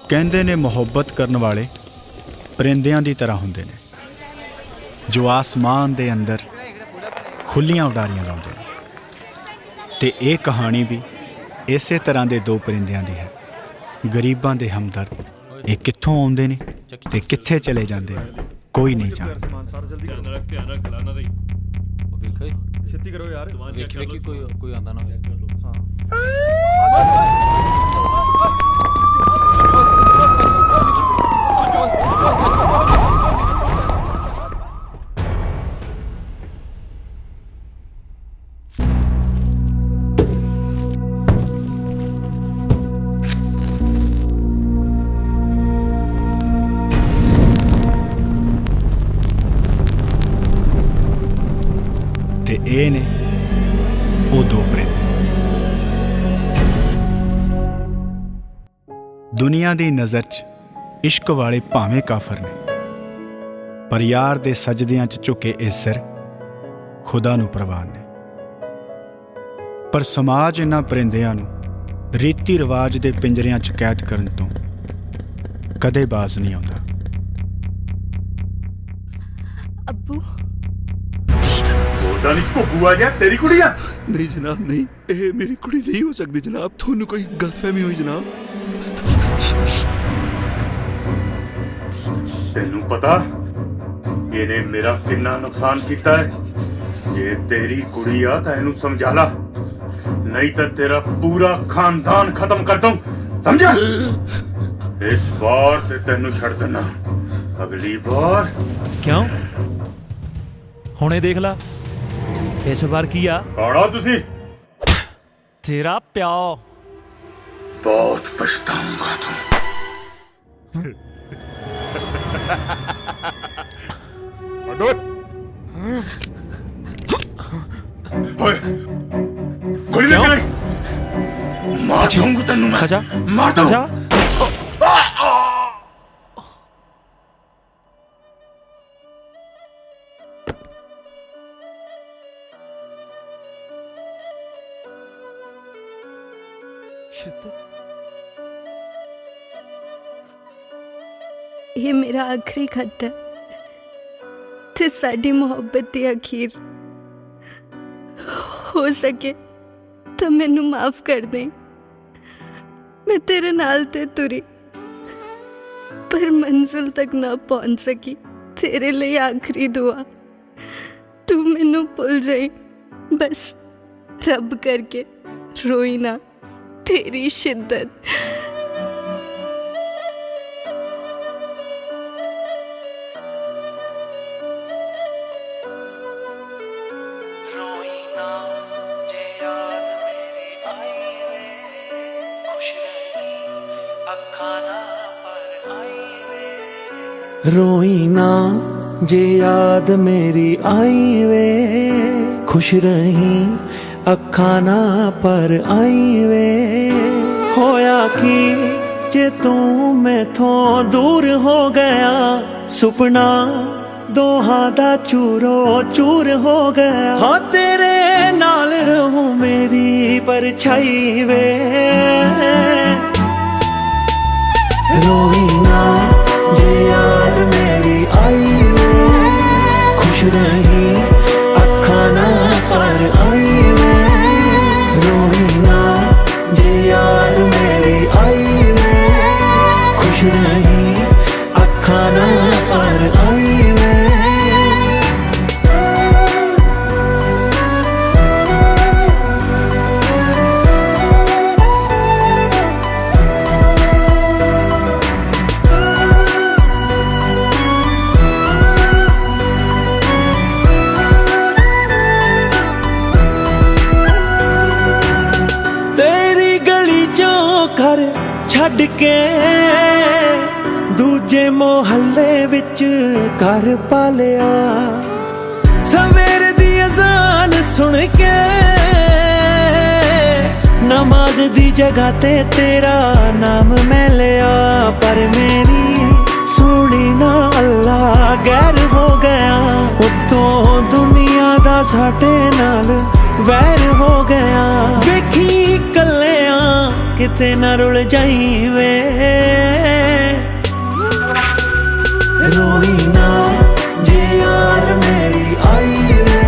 ਕਹਿੰਦੇ ਨੇ ਮੁਹੱਬਤ ਕਰਨ ਵਾਲੇ ਪਰਿੰਦਿਆਂ ਦੀ ਤਰ੍ਹਾਂ ਹੁੰਦੇ ਨੇ ਜੋ ਆਸਮਾਨ ਦੇ ਅੰਦਰ ਖੁੱਲੀਆਂ ਉਡਾਰੀਆਂ ਲਾਉਂਦੇ ਨੇ। ਤੇ ਇਹ ਕਹਾਣੀ ਵੀ ਇਸੇ ਤਰ੍ਹਾਂ ਦੇ ਦੋ ਪਰਿੰਦਿਆਂ ਦੀ ਹੈ। ਗਰੀਬਾਂ ਦੇ ਹਮਦਰਦ ਇਹ ਕਿੱਥੋਂ ਆਉਂਦੇ ਨੇ ਤੇ ਕਿੱਥੇ ਚਲੇ ਜਾਂਦੇ ਨੇ ਕੋਈ ਨਹੀਂ ਜਾਣਦਾ। ਛੇਤੀ ਕਰੋ ਯਾਰ, ਵੇਖੀ ਕੋਈ ਆਂਦਾ ਨਾ ਹੋਇਆ। ਤੇ ਇਹ ਨੇ ਉਹ ਦੋ ਪਰਿੰਦੇ। ਦੁਨੀਆ ਦੀ ਨਜ਼ਰ 'ਚ ਇਸ਼ਕ ਵਾਲੇ ਭਾਵੇਂ ਕਾਫਰ ਨੇ, ਪਰ ਯਾਰ ਦੇ ਸਜਦਿਆਂ 'ਚ ਝੁਕੇ ਇਹ ਸਿਰ ਖੁਦਾ ਨੂੰ ਪ੍ਰਵਾਨ ਨੇ। ਪਰ ਸਮਾਜ ਇਹਨਾਂ ਪਰਿੰਦਿਆਂ ਨੂੰ ਰੀਤੀ ਰਿਵਾਜ ਦੇ ਪਿੰਜਰਿਆਂ 'ਚ ਕੈਦ ਕਰਨ ਤੋਂ ਕਦੇ ਬਾਜ਼ ਨਹੀਂ ਆਉਂਦਾ। ਅੱਬੂ ਨਹੀਂ ਭੁੱਬੂ ਆ ਜਾ, ਤੇਰੀ ਕੁੜੀ ਆ? ਨਹੀਂ ਜਨਾਬ, ਨਹੀਂ, ਇਹ ਮੇਰੀ ਕੁੜੀ ਨਹੀਂ ਹੋ ਸਕਦੀ ਜਨਾਬ। ਤੁਹਾਨੂੰ ਕੋਈ ਗਲਤਫਹਿਮੀ ਹੋਈ ਜਨਾਬ। ਤੈਨੂੰ ਪਤਾ ਇਹਨੇ ਮੇਰਾ ਕਿੰਨਾ ਨੁਕਸਾਨ ਕੀਤਾ ਹੈ? ਜੇ ਤੇਰੀ ਕੁੜੀ ਆ ਤਾਂ ਇਹਨੂੰ ਸਮਝਾ ਲਾ, ਨਹੀਂ ਤਾਂ ਤੇਰਾ ਪੂਰਾ ਖਾਨਦਾਨ ਖਤਮ ਕਰ ਦੂੰ, ਸਮਝਿਆ? ਇਸ ਵਾਰ ਤੇ ਤੈਨੂੰ ਛੱਡ ਦੇਣਾ, ਅਗਲੀ ਵਾਰ। ਕਿਉਂ ਹੁਣੇ ਦੇਖ ਲਾ ਇਸ ਵਾਰ ਕੀ ਆ? ਕਾੜਾ ਤੁਸੀਂ ਤੇਰਾ ਪਿਓ ਬਹੁਤ ਪਛਤਾਉਂਗਾ ਤੂੰ। ਅਡੋ ਓਏ ਗੋਲੀ ਲੱਗ ਗਈ, ਮਾਰ ਦੂੰਗਾ ਤੈਨੂੰ ਮੈਂ। ਅੱਛਾ ਮਾਰ ਦੂੰ। ਅੱਛਾ ਇਹ ਮੇਰਾ ਆਖਰੀ ਖਤ ਹੈ ਤੇ ਸਾਡੀ ਮੁਹੱਬਤ ਦੀ ਅਖੀਰ। ਹੋ ਸਕੇ ਤਾਂ ਮੈਨੂੰ ਮਾਫ ਕਰ ਦੇ। ਮੈਂ ਤੇਰੇ ਨਾਲ ਤੇ ਤੁਰੀ ਪਰ ਮੰਜ਼ਿਲ ਤੱਕ ਨਾ ਪਹੁੰਚ ਸਕੀ। ਤੇਰੇ ਲਈ ਆਖਰੀ ਦੁਆ, ਤੂੰ ਮੈਨੂੰ ਭੁੱਲ ਜਾਈ ਬਸ, ਰੱਬ ਕਰਕੇ ਰੋਈ ਨਾ। तेरी शिद्दत। रोई ना जे याद मेरी आई वे, खुश रही अखा ना पर आई वे। रोई ना जे याद मेरी आई वे, खुश रही ਅੱਖਾਂ ਨਾ ਪਰ ਆਈ ਵੇ। ਹੋਇਆ ਕੀ ਜੇ ਤੂੰ ਮੈਥੋਂ ਦੂਰ ਹੋ ਗਿਆ, ਸੁਪਨਾ ਦੋਹਾਂ ਦਾ ਚੂਰੋ ਚੂਰ ਹੋ ਗਿਆ। ਹਾਂ ਤੇਰੇ ਨਾਲ ਰਹੂੰ ਮੇਰੀ ਪਰਛਾਈ ਵੇ। ਰੋਈ ਨਾ ਜੇ ਯਾਦ ਮੇਰੀ ਆਈ ਵੇ, ਖੁਸ਼ ਰਹੀ ਅੱਖਾਂ ਨਾ ਪਰ ਆਈ ਵੇ। याद मेरी आई वे, खुश रही अखा ना पर आई वे। घर छड़ के दूजे मोहल्ले विच घर पालिया, सवेर दी अजान सुन के नमाज दी जगह ते तेरा नाम मैं लिया। पर मेरी सुनी ना अल्लाह गैर हो गया, उत्तों दुनिया दा साडे नाल वैर हो गया। वेखी कल्लियां किते ना रुल जाई वे रोई ना जे याद मेरी आई वे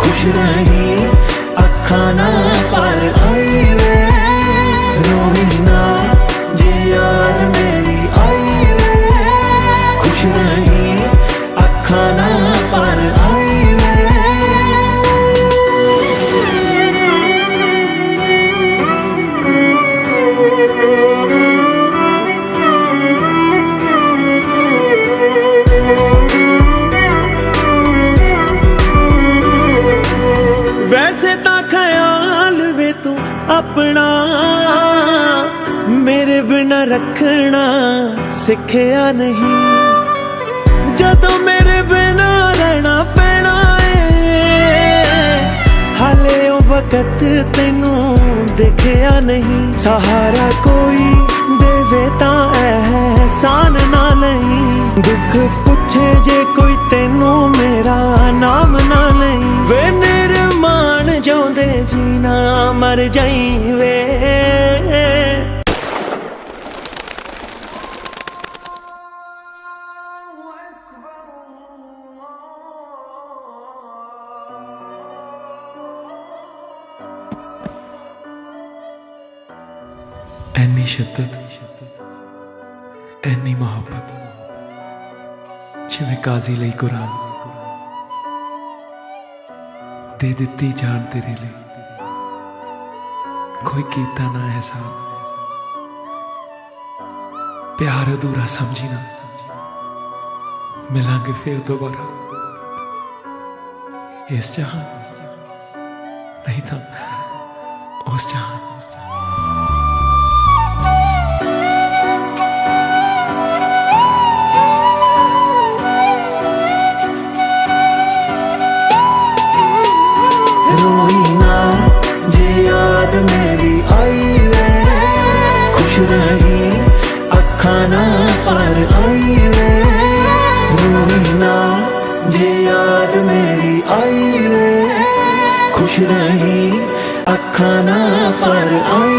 खुश रही अखा ना पर आई वे रोई ना जे याद मेरी आई वे खुश रही अखा ना पर आई वे वैसे ता ख्याल वे तू अपना मेरे बिना रखना सिखया नहीं जदों मेरे बिना रहना पैना है हाले ओ वक्त तेनू देखया नहीं सहारा कोई देवे ता एहसान ना लई दुख पुछे जे कोई तेनू मेरा नाम ना लई वे निर्माण जोंदे जीना मर जाई वे ऐनी शिद्दत ऐनी मोहब्बत जिवें काजी लई कुरान दे दित्ती जान तेरे लिए कोई कीता ना एहसान प्यार अधूरा समझी ना मिलांगे फिर दोबारा इस जहां नहीं था उस जहां रोई ना जे याद मेरी आई वे खुश रही अखा ना पर आई वे रोई ना जे याद मेरी आई वे खुश रही अखा ना पर आई